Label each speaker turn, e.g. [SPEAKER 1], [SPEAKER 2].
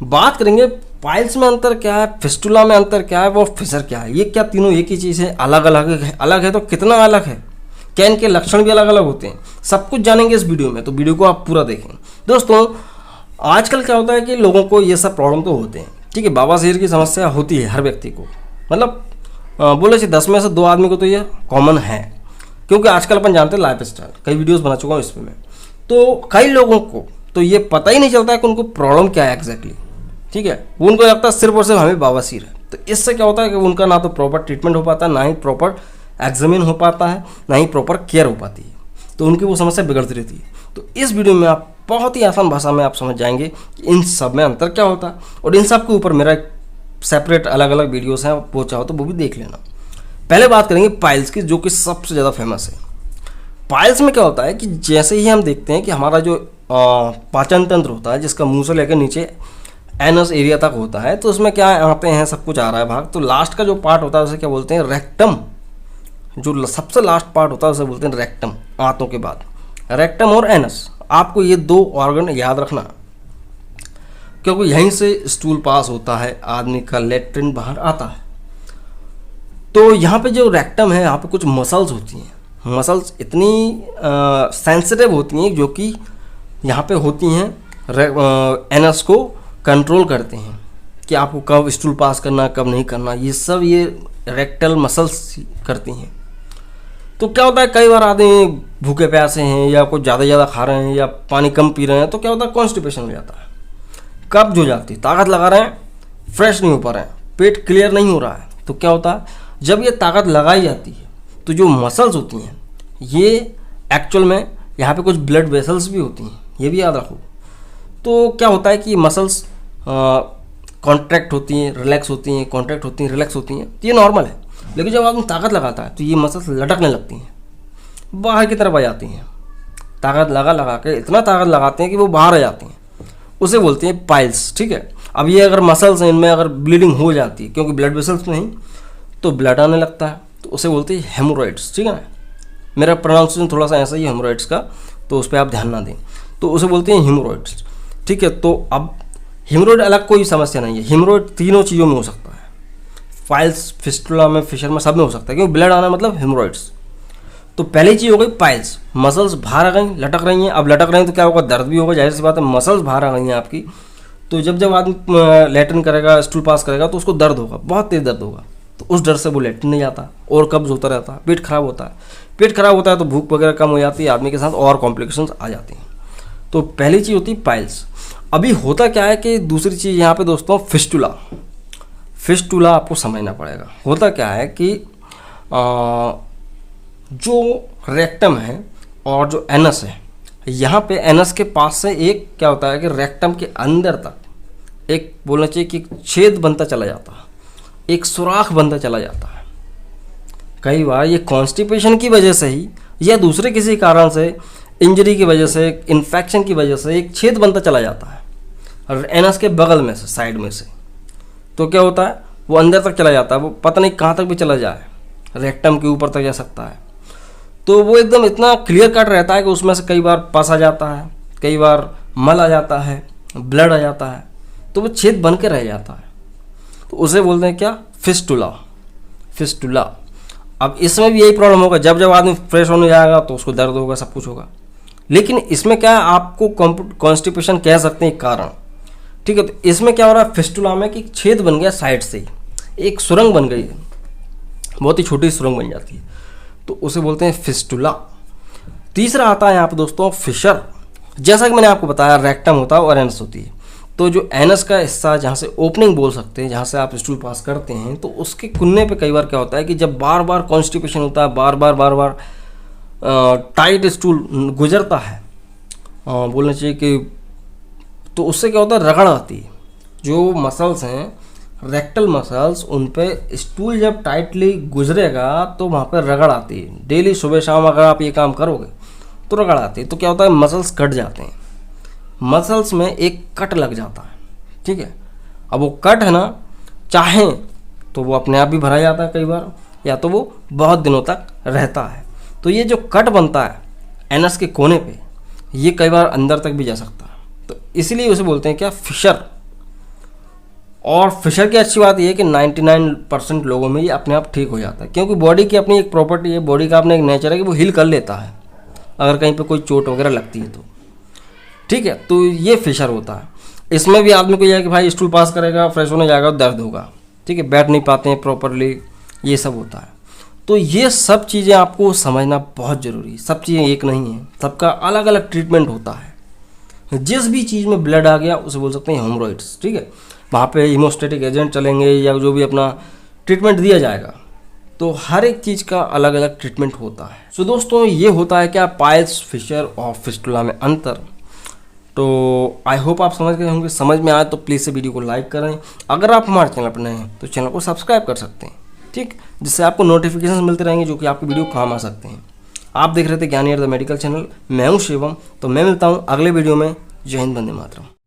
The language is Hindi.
[SPEAKER 1] बात करेंगे पाइल्स में अंतर क्या है, फिस्टुला में अंतर क्या है, वो फिशर क्या है। ये क्या तीनों एक ही चीज़ है, अलग अलग है? अलग है तो कितना अलग है, क्या इनके लक्षण भी अलग अलग होते हैं, सब कुछ जानेंगे इस वीडियो में। तो वीडियो को आप पूरा देखें। दोस्तों आजकल क्या होता है कि लोगों को ये सब प्रॉब्लम तो होते हैं, ठीक है, बवासीर की समस्या होती है हर व्यक्ति को, मतलब बोले 10 में से 2 आदमी को तो ये कॉमन है, क्योंकि आजकल अपन जानते हैं लाइफ स्टाइल, कई वीडियोस बना चुका हूँ इसमें मैं। तो कई लोगों को तो ये पता ही नहीं चलता है कि उनको प्रॉब्लम क्या है एग्जैक्टली, ठीक है। उनको लगता है सिर्फ और सिर्फ हमें बवासीर है। तो इससे क्या होता है कि उनका ना तो प्रॉपर ट्रीटमेंट हो पाता है, ना ही प्रॉपर एग्जामिन हो पाता है, ना ही प्रॉपर केयर हो पाती है, तो उनकी वो समस्या बिगड़ती रहती है। तो इस वीडियो में आप बहुत ही आसान भाषा में आप समझ जाएंगे कि इन सब में अंतर क्या होता है, और इन सब के ऊपर मेरा एक सेपरेट अलग अलग वीडियोस हैं, वो चाहो तो वो भी देख लेना। पहले बात करेंगे पाइल्स की, जो कि सबसे ज़्यादा फेमस है। पाइल्स में क्या होता है कि जैसे ही हम देखते हैं कि हमारा जो पाचन तंत्र होता है, जिसका मुंह से लेकर नीचे एनस एरिया तक होता है, तो उसमें क्या आते हैं, सब कुछ आ रहा है भाग। तो लास्ट का जो पार्ट होता है उसे क्या बोलते हैं, रेक्टम। जो सबसे लास्ट पार्ट होता है उसे बोलते हैं रेक्टम, आंतों के बाद रेक्टम और एनस। आपको ये 2 ऑर्गन याद रखना, क्योंकि यहीं से स्टूल पास होता है, आदमी का लेट्रिन बाहर आता है। तो यहाँ पे जो रेक्टम है, यहाँ पे कुछ मसल्स होती हैं, मसल्स इतनी सेंसिटिव होती हैं, जो कि यहाँ पे होती हैं, एनस को कंट्रोल करते हैं कि आपको कब स्टूल पास करना, कब नहीं करना, ये सब ये रेक्टल मसल्स करती हैं। तो क्या होता है, कई बार आदमी भूखे प्यासे हैं, या कुछ ज़्यादा खा रहे हैं, या पानी कम पी रहे हैं, तो क्या होता है, कॉन्स्टिपेशन हो जाता है, कब्ज हो जाती है, ताकत लगा रहे हैं, फ्रेश नहीं हो पा रहे हैं, पेट क्लियर नहीं हो रहा है। तो क्या होता है, जब ये ताकत लगाई जाती है, तो जो मसल्स होती हैं, ये एक्चुअल में यहाँ पे कुछ ब्लड वेसल्स भी होती हैं, ये भी याद रखो। तो क्या होता है कि मसल्स कॉन्ट्रैक्ट होती हैं, रिलैक्स होती हैं, कॉन्ट्रैक्ट होती हैं, रिलैक्स होती हैं, तो ये नॉर्मल है। लेकिन जब आदमी ताकत लगाता है, तो ये मसल्स लटकने लगती हैं, बाहर की तरफ आ जाती हैं, ताकत लगा के इतना ताकत लगाते हैं कि वो बाहर आ जाती हैं, उसे बोलते हैं पाइल्स, ठीक है। अब ये अगर मसल्स हैं, इनमें अगर ब्लीडिंग हो जाती है, क्योंकि ब्लड वेसल्स नहीं, तो ब्लड आने लगता है, तो उसे बोलते हैं हेमोरॉइड्स, ठीक है ना। मेरा प्रोनाउंसिएशन थोड़ा सा ऐसा ही है हेमोरॉइड्स का, तो उस पर आप ध्यान ना दें, तो उसे बोलते हैं हेमोरॉइड्स, ठीक है। तो अब हेमोरॉइड अलग कोई समस्या नहीं है, हेमोरॉइड तीनों चीज़ों में हो सकता है, पाइल्स, फिस्टुला में, फिशर में, सब में हो सकता है, क्योंकि ब्लड आना मतलब हेमोरॉइड्स। तो पहली चीज़ हो गई पाइल्स, मसल्स बाहर आ गई, लटक रही हैं। अब लटक रही हैं तो क्या होगा, दर्द भी होगा, जाहिर सी बात है, मसल्स बाहर आ गई हैं आपकी। तो जब आदमी लैट्रिन करेगा, स्टूल पास करेगा, तो उसको दर्द होगा, बहुत तेज दर्द होगा, तो उस डर से वो लैट्रिन नहीं जाता, और कब्ज होता रहता है, पेट खराब होता है। पेट खराब होता है तो भूख वगैरह कम हो जाती है, आदमी के साथ और कॉम्प्लिकेशंस आ जाती हैं। तो पहली चीज़ होती है पाइल्स। अभी होता क्या है कि दूसरी चीज़ यहाँ पे दोस्तों, फिस्टुला। फिस्टुला आपको समझना पड़ेगा। होता क्या है कि जो रेक्टम है और जो एनस है, यहाँ पे एनस के पास से एक क्या होता है कि रेक्टम के अंदर तक एक बोलना चाहिए कि छेद बनता चला जाता है, एक सुराख बनता चला जाता है। कई बार ये कॉन्स्टिपेशन की वजह से ही, या दूसरे किसी कारण से, इंजरी की वजह से, इन्फेक्शन की वजह से एक छेद बनता चला जाता है और एनस के बगल में से, साइड में से। तो क्या होता है, वो अंदर तक चला जाता है, वो पता नहीं कहाँ तक भी चला जाए, रेक्टम के ऊपर तक जा सकता है। तो वो एकदम इतना क्लियर कट रहता है कि उसमें से कई बार पस आ जाता है, कई बार मल आ जाता है, ब्लड आ जाता है, तो वो छेद बन के रह जाता है। तो उसे बोलते हैं क्या, फिस्टुला। फिस्टुला। अब इसमें भी यही प्रॉब्लम होगा, जब आदमी फ्रेश होने जाएगा तो उसको दर्द होगा, सब कुछ होगा। लेकिन इसमें क्या है, आपको कॉन्स्टिपेशन कह सकते हैं कारण, ठीक है। तो इसमें क्या हो रहा है, फिस्टुला में कि छेद बन गया साइड से, एक सुरंग बन गई है, बहुत ही छोटी सुरंग बन जाती है, तो उसे बोलते हैं फिस्टुला। तीसरा आता है यहाँ पे दोस्तों फिशर। जैसा कि मैंने आपको बताया, रेक्टम होता है और एनस होती है। तो जो एनस का हिस्सा, जहाँ से ओपनिंग बोल सकते हैं, जहाँ से आप स्टूल पास करते हैं, तो उसके कुन्ने पे कई बार क्या होता है कि जब बार बार कॉन्स्टिपेशन होता है, बार बार टाइट स्टूल गुजरता है, बोलना चाहिए कि, तो उससे क्या होता है, रगड़ आती है। जो मसल्स हैं, रेक्टल मसल्स, उन पे स्टूल जब टाइटली गुजरेगा तो वहाँ पे रगड़ आती है। डेली सुबह शाम अगर आप ये काम करोगे तो रगड़ आती है। तो क्या होता है, मसल्स कट जाते हैं, मसल्स में एक कट लग जाता है, ठीक है। अब वो कट है ना, चाहें तो वो अपने आप भी भरा जाता है कई बार, या तो वो बहुत दिनों तक रहता है। तो ये जो कट बनता है एनस के कोने पे, ये कई बार अंदर तक भी जा सकता है। तो इसलिए उसे बोलते हैं क्या, फिशर। और फिशर की अच्छी बात यह है कि 99% लोगों में ये अपने आप ठीक हो जाता है, क्योंकि बॉडी की अपनी एक प्रॉपर्टी है, बॉडी का अपना एक नेचर है कि वो हील कर लेता है अगर कहीं पे कोई चोट वगैरह लगती है तो। ठीक है, तो ये फिशर होता है। इसमें भी आदमी को यह है कि भाई स्टूल पास करेगा, फ्रेश होने जाएगा, दर्द होगा, ठीक है, बैठ नहीं पाते हैं प्रॉपरली, ये सब होता है। तो ये सब चीज़ें आपको समझना बहुत ज़रूरी है। सब चीज़ें एक नहीं है, सबका अलग अलग ट्रीटमेंट होता है। जिस भी चीज़ में ब्लड आ गया उसे बोल सकते हैं हेमोरॉइड्स, ठीक है, वहाँ पे हीमोस्टेटिक एजेंट चलेंगे या जो भी अपना ट्रीटमेंट दिया जाएगा। तो हर एक चीज़ का अलग अलग ट्रीटमेंट होता है। सो दोस्तों, ये होता है क्या पाइल्स, फिशर और फिस्टुला में अंतर। तो आई होप आप समझ गए होंगे। समझ में आए तो प्लीज़ से वीडियो को लाइक करें। अगर आप हमारे चैनल पर नए हैं तो चैनल को सब्सक्राइब कर सकते हैं, ठीक, जिससे आपको नोटिफिकेशन मिलते रहेंगे जो कि आपकी वीडियो काम आ सकते हैं। आप देख रहे थे ज्ञानी द मेडिकल चैनल, मैं हूँ शिवम। तो मैं मिलता हूँ अगले वीडियो में। जय हिंद, वंदे मातरम।